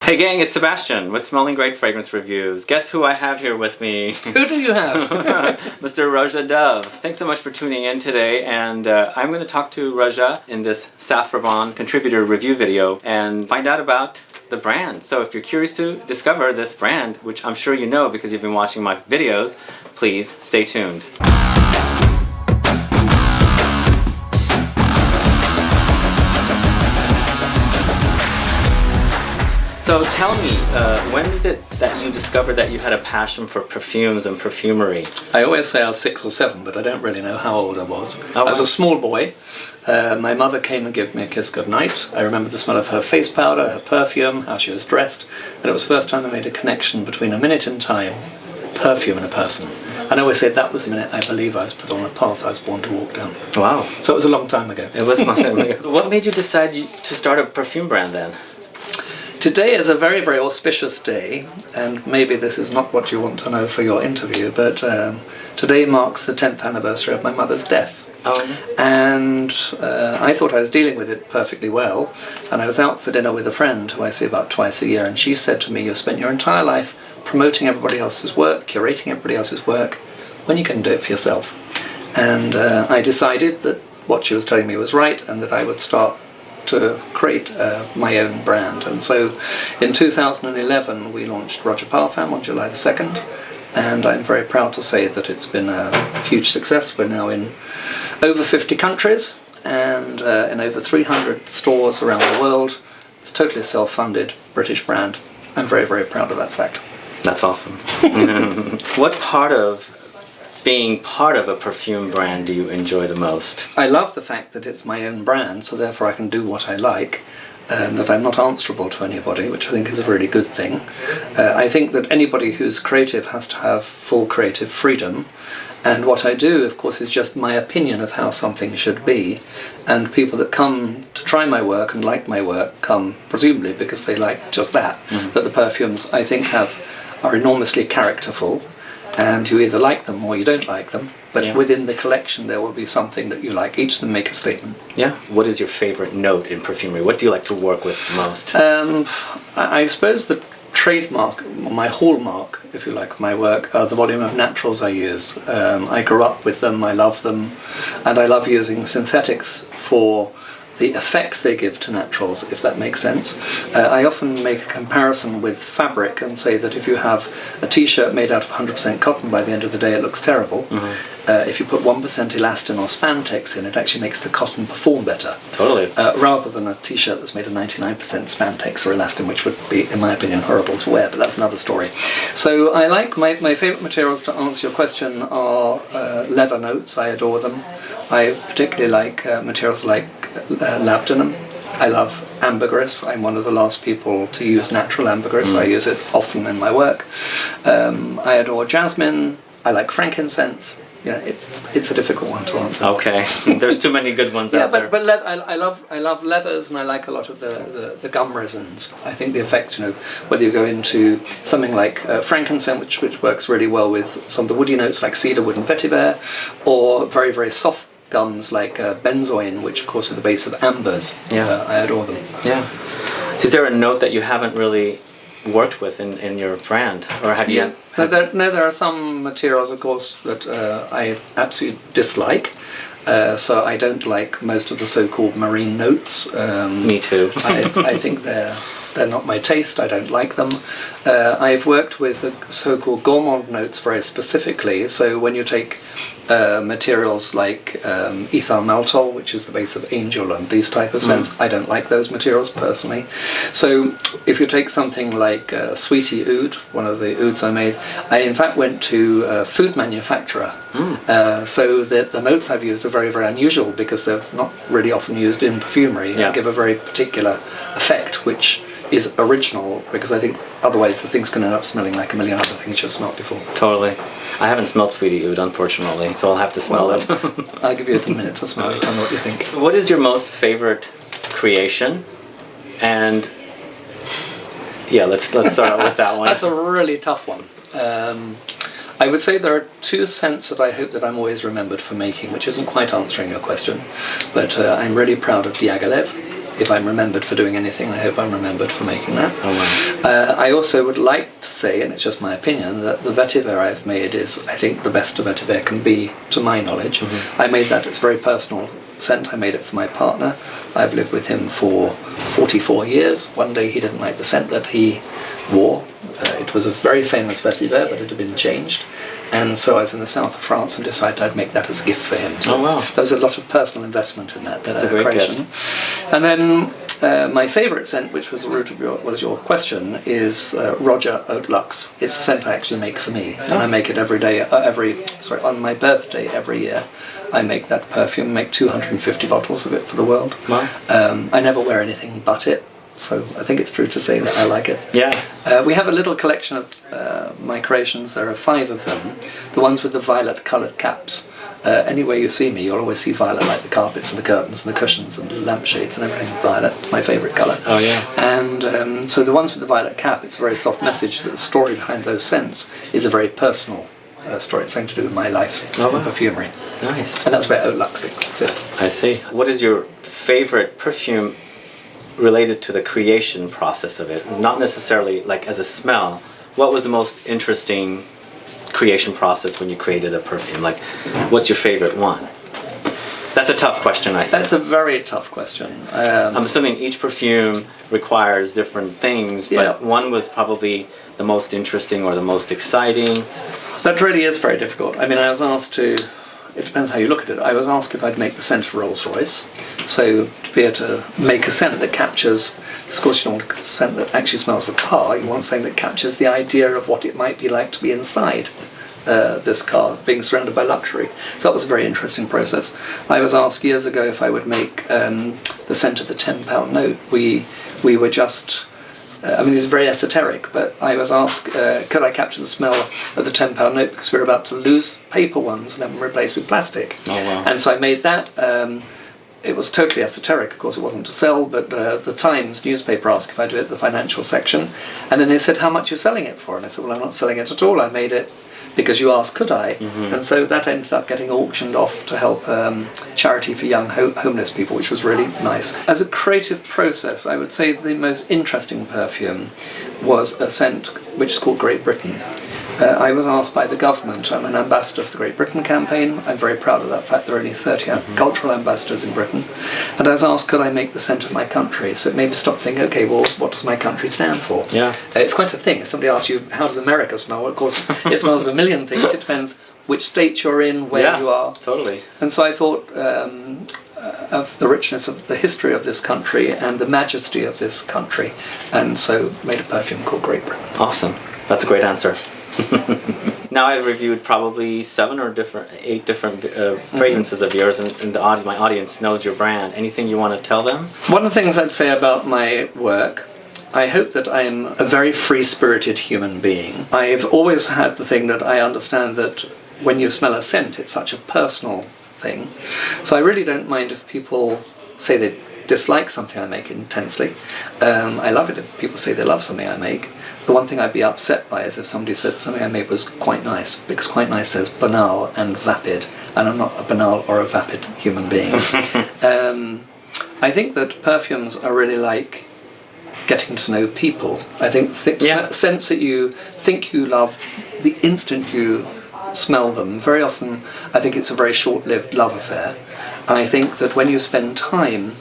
Hey gang, it's Sebastian with Smelling Great Fragrance Reviews. Guess who I have here with me? Who do you have? Mr. Roja Dove. Thanks so much for tuning in today, and I'm going to talk to Roja in this Saffron contributor review video and find out about the brand. So if you're curious to discover this brand, which I'm sure you know because you've been watching my videos, please stay tuned. So tell me, when is it that you discovered that you had a passion for perfumes and perfumery? I always say I was 6 or 7, but I don't really know how old I was. Oh, I was a small boy. My mother came and gave me a kiss goodnight. I remember the smell of her face powder, her perfume, how she was dressed, and it was the first time I made a connection between a minute in time, perfume, and a person. And I always say that was the minute I believe I was put on a path I was born to walk down. Wow. So it was a long time ago. It was a long time ago. What made you decide to start a perfume brand then? Today is a very, very auspicious day, and maybe this is not what you want to know for your interview, but today marks the 10th anniversary of my mother's death. Oh. And I thought I was dealing with it perfectly well, and I was out for dinner with a friend who I see about twice a year, and she said to me, "You've spent your entire life promoting everybody else's work, curating everybody else's work, when you can do it for yourself." And I decided that what she was telling me was right, and that I would start to create my own brand. And so in 2011 we launched Roja Parfums on July the 2nd, and I'm very proud to say that it's been a huge success. We're now in over 50 countries and in over 300 stores around the world. It's totally self-funded British brand. I'm very, very proud of that fact. That's awesome. What part of being part of a perfume brand do you enjoy the most? I love the fact that it's my own brand, so therefore I can do what I like, that I'm not answerable to anybody, which I think is a really good thing. I think that anybody who's creative has to have full creative freedom, and what I do, of course, is just my opinion of how something should be, and people that come to try my work and like my work come presumably because they like just that, that the perfumes I think are enormously characterful, and you either like them or you don't like them, but within the collection there will be something that you like. Each of them make a statement. Yeah. What is your favorite note in perfumery? What do you like to work with most? I suppose the trademark, my hallmark, if you like, of my work are the volume of naturals I use. I grew up with them, I love them, and I love using synthetics for the effects they give to naturals, if that makes sense. I often make a comparison with fabric and say that if you have a t-shirt made out of 100% cotton, by the end of the day it looks terrible. If you put 1% elastin or spandex in, it actually makes the cotton perform better. Totally. Rather than a t-shirt that's made of 99% spandex or elastin, which would be, in my opinion, horrible to wear, but that's another story. So I like, my favourite materials, to answer your question, are leather notes. I adore them. I particularly like materials like labdanum. I love ambergris. I'm one of the last people to use natural ambergris. I use it often in my work. I adore jasmine. I like frankincense. You know, it's a difficult one to answer. Okay, there's too many good ones out there. But I love leathers, and I like a lot of the gum resins. I think the effect, you know, whether you go into something like frankincense, which works really well with some of the woody notes like cedarwood and vetiver, or very, very soft gums like benzoin, which of course are the base of ambers. I adore them. Yeah. Is there a note that you haven't really worked with in your brand, or have you? There are some materials, of course, that I absolutely dislike. So I don't like most of the so-called marine notes. Me too. I think they're not my taste. I don't like them. I've worked with the so-called gourmand notes very specifically. So when you take materials like ethyl maltol, which is the base of angel and these type of scents, I don't like those materials personally. So if you take something like Sweety Aoud, one of the ouds I made, I in fact went to a food manufacturer. So the notes I've used are very, very unusual because they're not really often used in perfumery and give a very particular effect, which is original, because I think otherwise the thing's going to end up smelling like a million other things you've smelled before. Totally. I haven't smelled Sweety Aoud, unfortunately, so I'll have to smell it. I'll give you a minute to smell it. Tell me what you think. What is your most favorite creation? And yeah, let's start with that one. That's a really tough one. I would say there are two scents that I hope that I'm always remembered for making, which isn't quite answering your question, but I'm really proud of Diaghilev. if I'm remembered for doing anything, I hope I'm remembered for making that. Oh, wow. I also would like to say, and it's just my opinion, that the Vetiver I've made is, I think, the best a Vetiver can be, to my knowledge. I made that, it's a very personal scent. I made it for my partner. I've lived with him for 44 years. One day he didn't like the scent that he wore. It was a very famous Vetiver, but it had been changed. And so I was in the south of France and decided I'd make that as a gift for him. So wow. there was a lot of personal investment in that. That's a great creation. gift. And then my favourite scent, which was the root of your question, is Roja Haute Lux. It's a scent I actually make for me, and I make it every day. On my birthday every year, I make that perfume. Make 250 bottles of it for the world. Wow. I never wear anything but it. So I think it's true to say that I like it. Yeah. We have a little collection of my creations. There are 5 of them. The ones with the violet coloured caps. Anywhere you see me, you'll always see violet, like the carpets and the curtains and the cushions and the lampshades and everything. Violet, my favourite colour. Oh, yeah. And so the ones with the violet cap, it's a very soft message that the story behind those scents is a very personal story. It's something to do with my life in perfumery. Nice. And that's where Haute Lux sits. I see. What is your favorite perfume related to the creation process of it? Not necessarily like as a smell. What was the most interesting creation process when you created a perfume? Like, what's your favorite one? That's a tough question, I think. That's a very tough question. I'm assuming each perfume requires different things, but one was probably the most interesting or the most exciting. That really is very difficult. I mean, I was asked to, it depends how you look at it, I was asked if I'd make the scent of Rolls-Royce. So to be able to make a scent that captures, of course you don't want a scent that actually smells of a car, you want something that captures the idea of what it might be like to be inside this car, being surrounded by luxury. So that was a very interesting process. I was asked years ago if I would make the scent of the £10 note. We were just, I mean, this is very esoteric, but I was asked, could I capture the smell of the £10 note, because we were about to lose paper ones and have them replaced with plastic. Oh, wow. And so I made that. It was totally esoteric, of course it wasn't to sell, but the Times newspaper asked if I'd do it at the financial section, and then they said, how much are you selling it for? And I said, well, I'm not selling it at all, I made it because you asked could I, and so that ended up getting auctioned off to help charity for young homeless people, which was really nice. As a creative process, I would say the most interesting perfume was a scent which is called Great Britain. I was asked by the government, I'm an ambassador for the Great Britain campaign, I'm very proud of that fact, there are only 30 cultural ambassadors in Britain, and I was asked could I make the scent of my country, so it made me stop thinking, okay, well, what does my country stand for? Yeah. It's quite a thing. If somebody asks you, how does America smell? Well, of course, it smells of a million things, it depends which state you're in, where you are. Totally. And so I thought of the richness of the history of this country and the majesty of this country, and so made a perfume called Great Britain. Awesome. That's a great answer. Now I've reviewed probably 8 different fragrances of yours, and my audience knows your brand. Anything you want to tell them? One of the things I'd say about my work, I hope that I'm a very free-spirited human being. I've always had the thing that I understand that when you smell a scent, it's such a personal thing. So I really don't mind if people say they dislike something I make intensely. I love it if people say they love something I make. The one thing I'd be upset by is if somebody said something I made was quite nice, because quite nice says banal and vapid, and I'm not a banal or a vapid human being. I think that perfumes are really like getting to know people. I think scents that you think you love, the instant you smell them, very often I think it's a very short-lived love affair. I think that when you spend time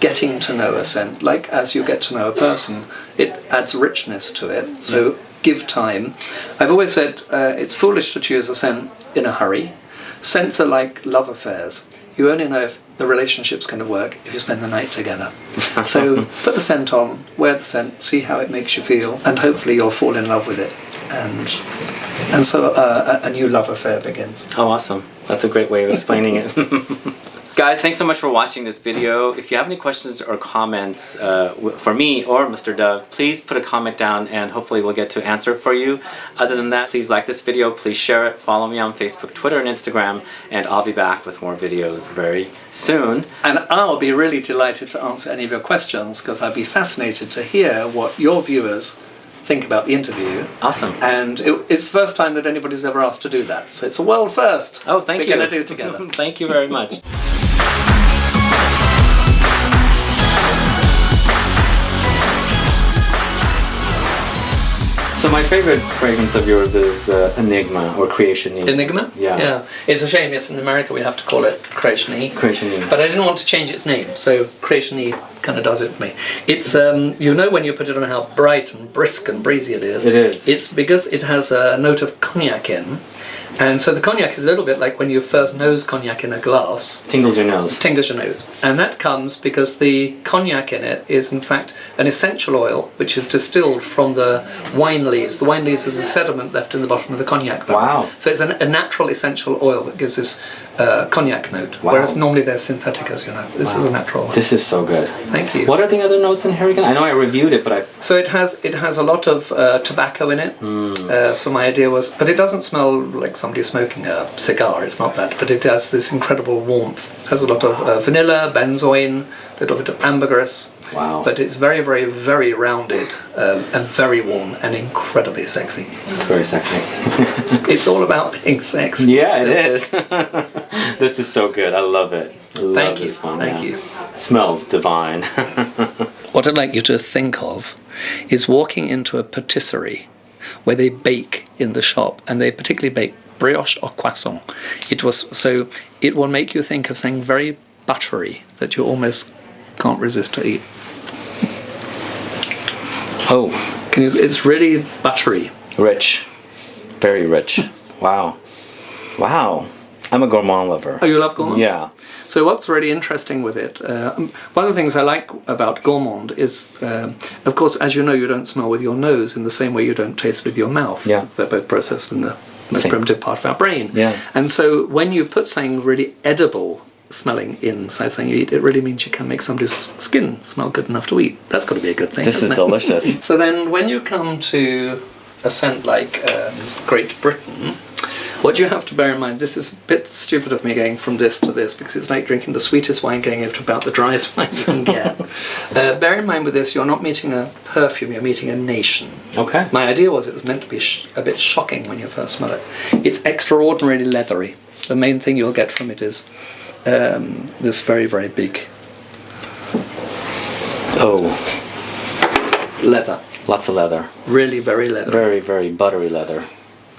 getting to know a scent, like as you get to know a person, it adds richness to it, so give time. I've always said it's foolish to choose a scent in a hurry. Scents are like love affairs. You only know if the relationship's going to work if you spend the night together. So put the scent on, wear the scent, see how it makes you feel, and hopefully you'll fall in love with it. And so a new love affair begins. Oh, awesome. That's a great way of explaining it. Guys, thanks so much for watching this video. If you have any questions or comments for me or Mr. Dove, please put a comment down and hopefully we'll get to answer it for you. Other than that, please like this video, please share it, follow me on Facebook, Twitter, and Instagram, and I'll be back with more videos very soon. And I'll be really delighted to answer any of your questions, because I'd be fascinated to hear what your viewers think about the interview. Awesome. And it's the first time that anybody's ever asked to do that, so it's a world first. Oh, thank you. We're going to do it together. Thank you very much. So my favorite fragrance of yours is Enigma or Creation E. Enigma? Yeah. It's a shame, yes, in America we have to call it Creation E. Creation E. But I didn't want to change its name, so Creation E kind of does it for me. It's, you know when you put it on how bright and brisk and breezy it is. It is. It's because it has a note of cognac in. And so the cognac is a little bit like when you first nose cognac in a glass. Tingles your nose. Tingles your nose. And that comes because the cognac in it is in fact an essential oil which is distilled from the wine lees. The wine lees is a sediment left in the bottom of the cognac barrel. Wow. So it's a natural essential oil that gives this cognac note. Wow. Whereas normally they're synthetic, as you know. This is a natural one. This is so good. Thank you. What are the other notes in here again? I know I reviewed it, but So it has a lot of tobacco in it. So my idea was, but it doesn't smell like somebody smoking a cigar. It's not that, but it has this incredible warmth. It has a lot of vanilla, benzoin, a little bit of ambergris. Wow. But it's very, very, very rounded and very warm and incredibly sexy. It's very sexy. It's all about being sexy. Yeah, it is. This is so good. I love it. I love Thank you. this one. Thank you. It smells divine. What I'd like you to think of is walking into a patisserie where they bake in the shop, and they particularly bake brioche or croissant. It will make you think of something very buttery that you almost can't resist to eat. Oh, It's really buttery. rich. Very rich. Wow. Wow. I'm a gourmand lover. Oh, you love gourmands? Yeah. So what's really interesting with it, one of the things I like about gourmand is, of course, as you know, you don't smell with your nose in the same way you don't taste with your mouth. Yeah. They're both processed in the most Same. primitive part of our brain. Yeah. And so when you put something really edible smelling inside something you eat, it really means you can make somebody's skin smell good enough to eat. That's got to be a good thing. This is hasn't it? delicious. So then when you come to a scent like Great Britain, what you have to bear in mind, this is a bit stupid of me going from this to this because it's like drinking the sweetest wine going over to about the driest wine you can get. Bear in mind with this, you're not meeting a perfume, you're meeting a nation. Okay. My idea was it was meant to be a bit shocking when you first smell it. It's extraordinarily leathery. The main thing you'll get from it is this very, very big leather. Lots of leather. Really very leathery. Very, very buttery leather.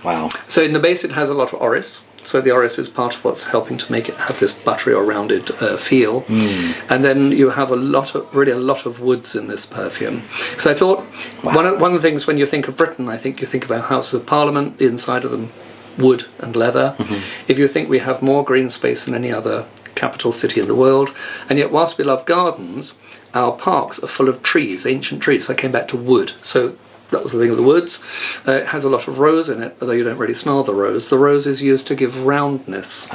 Wow. So in the base it has a lot of orris. So the orris is part of what's helping to make it have this buttery or rounded feel. And then you have a lot of woods in this perfume. So I thought one of the things when you think of Britain, I think you think about Houses of Parliament, the inside of them wood and leather. If you think we have more green space than any other capital city in the world, and yet whilst we love gardens, our parks are full of trees, ancient trees. So I came back to wood. So that was the thing of the woods. It has a lot of rose in it, although you don't really smell the rose. The rose is used to give roundness.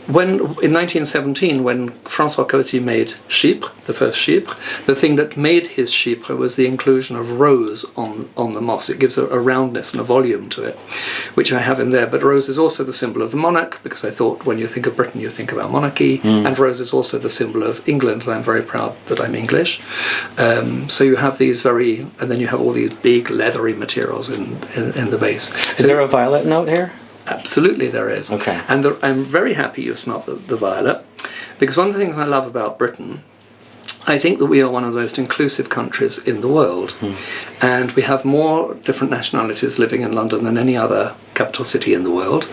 In 1917, when François Coty made Chypre, the first Chypre, the thing that made his Chypre was the inclusion of rose on the moss. It gives a roundness and a volume to it, which I have in there. But rose is also the symbol of the monarch, because I thought when you think of Britain, you think about monarchy, and rose is also the symbol of England, and I'm very proud that I'm English. So you have these and then you have all these big leathery materials in the base. Is there a violet note here? Absolutely there is. Okay. And I'm very happy you smelt the violet, because one of the things I love about Britain, I think that we are one of the most inclusive countries in the world, and we have more different nationalities living in London than any other capital city in the world.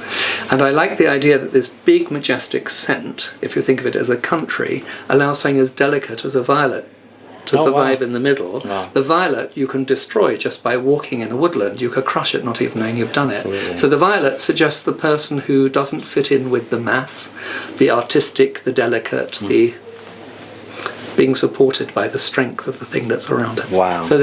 And I like the idea that this big majestic scent, if you think of it as a country, allows something as delicate as a violet to survive in the middle. Wow. The violet you can destroy just by walking in a woodland. You could crush it not even knowing you've done it. Absolutely. So the violet suggests the person who doesn't fit in with the mass, the artistic, the delicate, the being supported by the strength of the thing that's around it. Wow. So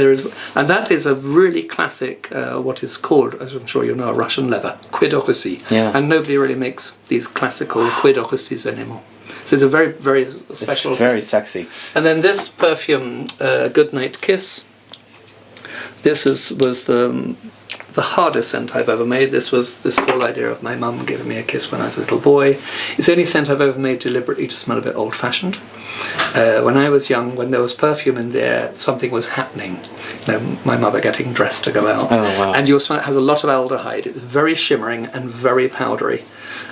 and that is a really classic, what is called, as I'm sure you know, a Russian leather, Cuir de Russie. Yeah. And nobody really makes these classical Cuir de Russies anymore. So it's a very, very special. It's very sexy. And then this perfume, Goodnight Kiss. This was the hardest scent I've ever made. This was this whole idea of my mum giving me a kiss when I was a little boy. It's the only scent I've ever made deliberately to smell a bit old-fashioned. When I was young, when there was perfume in there, something was happening. You know, my mother getting dressed to go out. Oh, wow. And you'll smell it has a lot of aldehyde. It's very shimmering and very powdery.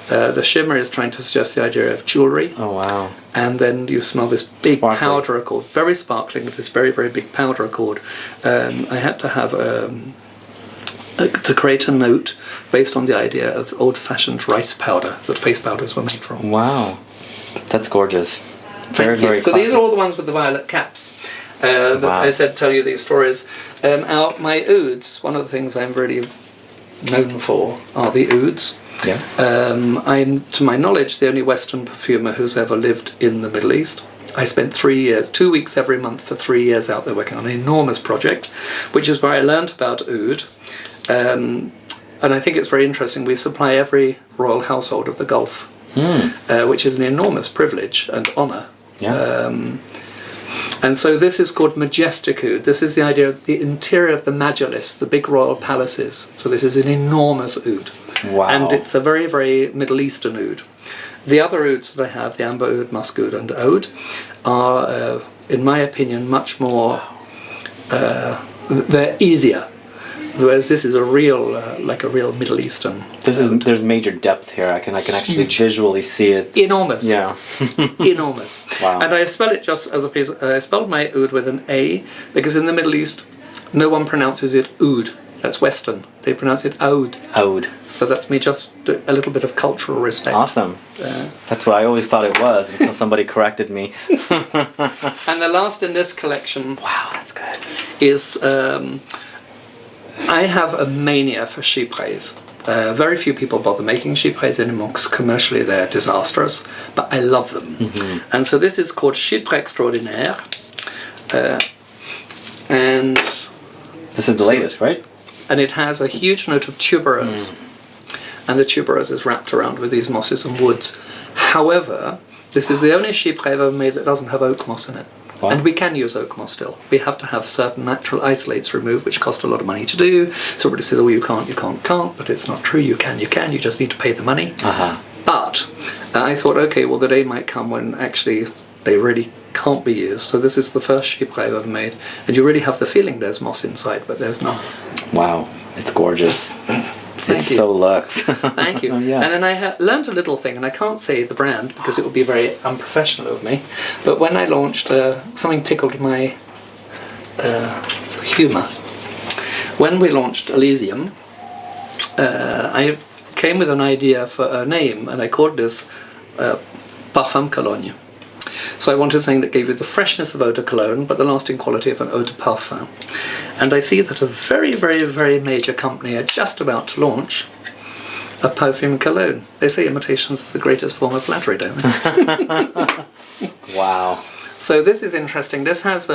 The shimmer is trying to suggest the idea of jewellery. Oh, wow. And then you smell this big Sparkly. powder accord, very sparkling, with this very, very big powder accord. I had to have to create a note based on the idea of old-fashioned rice powder that face powders were made from. Wow, that's gorgeous. Very, Thank you. very So classic. these are all the ones with the violet caps that Wow. I said tell you these stories. My ouds, one of the things I'm really known for are the ouds. Yeah. I'm, to my knowledge, the only Western perfumer who's ever lived in the Middle East. I spent 3 years, 2 weeks every month for 3 years out there working on an enormous project, which is where I learnt about oud. And I think it's very interesting. We supply every royal household of the Gulf, which is an enormous privilege and honour. Yeah. And so this is called Majestic Aoud. This is the idea of the interior of the Majlis, the big royal palaces. So this is an enormous oud. Wow. And it's a very, very Middle Eastern oud. The other ouds that I have, the Amber Oud, Musk Oud and Oud, are, in my opinion, much more, they're easier. Whereas this is a real, like a real Middle Eastern. There's major depth here. I can actually visually see it. Enormous. Yeah. Enormous. Wow. And I spell it just as a piece. I spelled my oud with an A because in the Middle East, no one pronounces it oud. That's Western. They pronounce it Aoud. Aoud. So that's me just a little bit of cultural respect. Awesome. That's what I always thought it was until somebody corrected me. And the last in this collection. Wow, that's good. Is I have a mania for Chypres. Very few people bother making Chypres anymore because commercially they're disastrous, but I love them. And so this is called Chypre Extraordinaire. And this is the latest, right? And it has a huge note of tuberose. And the tuberose is wrapped around with these mosses and woods. However, this is the only Chypre I've ever made that doesn't have oak moss in it. Wow. And we can use oak moss still. We have to have certain natural isolates removed, which cost a lot of money to do. So everybody says, oh, you can't, but it's not true. You can, you just need to pay the money. But I thought, okay, well, the day might come when actually they really can't be used. So this is the first Chypre I've ever made. And you really have the feeling there's moss inside, but there's none. Wow, it's gorgeous. Thank you. So luxe. Thank you. Yeah. And then I learned a little thing, and I can't say the brand because it would be very unprofessional of me, but when I launched, something tickled my humour. When we launched Elysium, I came with an idea for a name, and I called this Parfum Cologne. So I wanted something that gave you the freshness of eau de cologne, but the lasting quality of an eau de parfum. And I see that a very, very, very major company are just about to launch a perfume cologne. They say imitation is the greatest form of flattery, don't they? Wow. So this is interesting. This has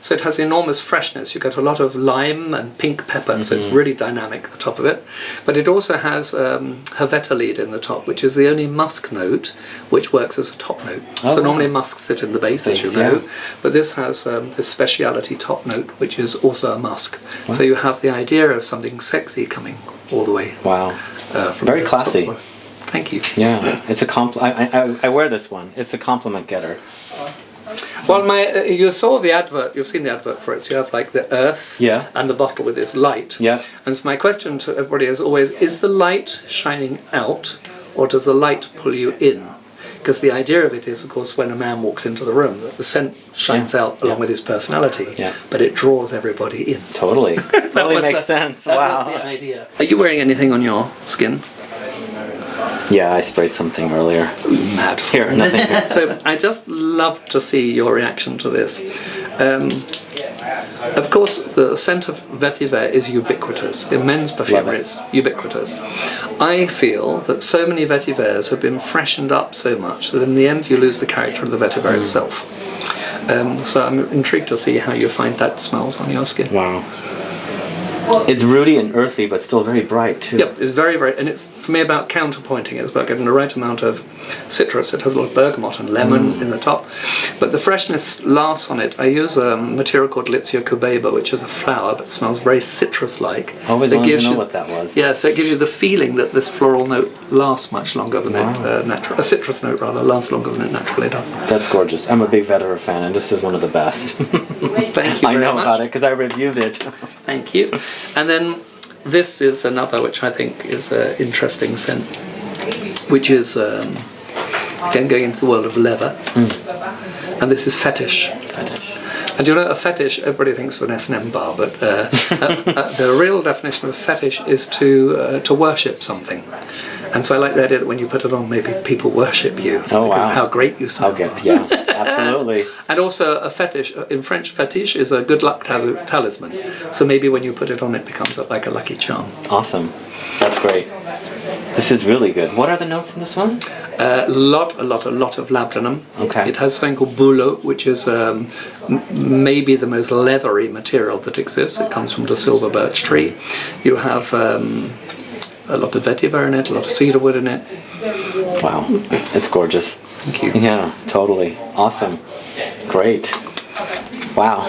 so it has enormous freshness. You get a lot of lime and pink pepper, so it's really dynamic at the top of it. But it also has Vetiver in the top, which is the only musk note which works as a top note. Oh, so normally musks sit in the base, as you know, yeah. but this has this speciality top note, which is also a musk. Wow. So you have the idea of something sexy coming all the way. Wow. From very classy. Thank you. Yeah, it's a I wear this one. It's a compliment getter. Well, you saw the advert. You've seen the advert for it. So you have like the earth, and the bottle with this light. Yeah. And so my question to everybody is always: is the light shining out, or does the light pull you in? Because the idea of it is, of course, when a man walks into the room, that the scent shines out along with his personality, but it draws everybody in. Totally. Totally makes sense. That wow. was the idea. Are you wearing anything on your skin? Yeah, I sprayed something earlier. Mad fool. Here, nothing. So I just love to see your reaction to this. Of course, the scent of Vetiver is ubiquitous. In men's perfumery, it's ubiquitous. I feel that so many Vetivers have been freshened up so much that in the end you lose the character of the Vetiver itself. So I'm intrigued to see how you find that smells on your skin. Wow. It's rooty and earthy, but still very bright too. Yep, it's very, very, and it's for me about counterpointing. It's about getting the right amount of citrus. It has a lot of bergamot and lemon in the top, but the freshness lasts on it. I use a material called Litzia cubeba, which is a flower, but it smells very citrus-like. Always wanted to know what that was. Yeah, so it gives you the feeling that this floral note lasts much longer than it naturally. A citrus note rather lasts longer than it naturally does. That's gorgeous. I'm a big Vetiver fan, and this is one of the best. Thank you very much. I know about it because I reviewed it. Thank you. And then this is another which I think is an interesting scent, which is again going into the world of leather. And this is Fetish. And you know, a fetish, everybody thinks of an S&M bar, but the real definition of a fetish is to worship something. And so I like the idea that when you put it on, maybe people worship you because of how great you smell. Okay. Yeah, absolutely. And also a fetish, in French, fetiche is a good luck talisman. So maybe when you put it on, it becomes like a lucky charm. Awesome. That's great. This is really good. What are the notes in this one? A lot of labdanum. Okay. It has something called bouleau, which is maybe the most leathery material that exists. It comes from the silver birch tree. You have a lot of vetiver in it, a lot of cedar wood in it. Wow, it's gorgeous. Thank you. Yeah, totally. Awesome. Great. Wow.